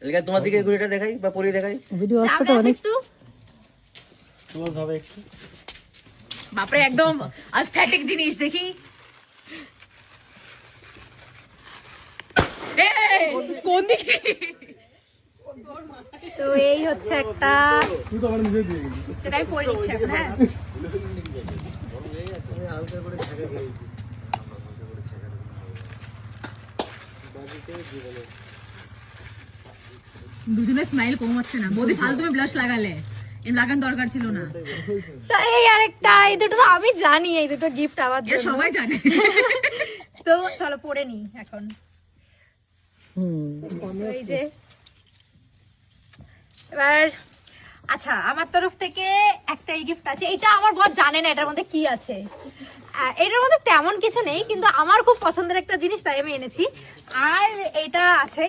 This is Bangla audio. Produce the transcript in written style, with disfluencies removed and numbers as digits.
এলাকা তোমার দিকে ঘুরেটা দেখাই বা পরি দেখাই ভিডিও ছোট অনেক ক্লোজ হবে একটু। বাপরে একদম অ্যাস্থেটিক জিনিস দেখি। কোন দিকে? তো এই হচ্ছে একটা সেটা আমি পরে নিচ্ছি এখন। হ্যাঁ হালকা করে ছাকা খেয়েছি বাজিতে জীবনে দুজনে স্মাইল কম হচ্ছে না। বৌদি ফালতু তুমি ব্লাশ লাগালে, এম লাগান দরকার ছিল না। তো এই আরেকটা, এই দুটো তো আমি জানি, এই দুটো গিফট আমার এটা জন্য। সবাই জানে। তো চলো পরে নি এখন। এই যে এবার আচ্ছা আমার তরফ থেকে একটা এই গিফট আছে। এটা আমার বর জানে না এটার মধ্যে কি আছে। এটার মধ্যে তেমন কিছু নেই, কিন্তু আমার খুব পছন্দের একটা জিনিস, তাই আমি এনেছি। আর এটা আছে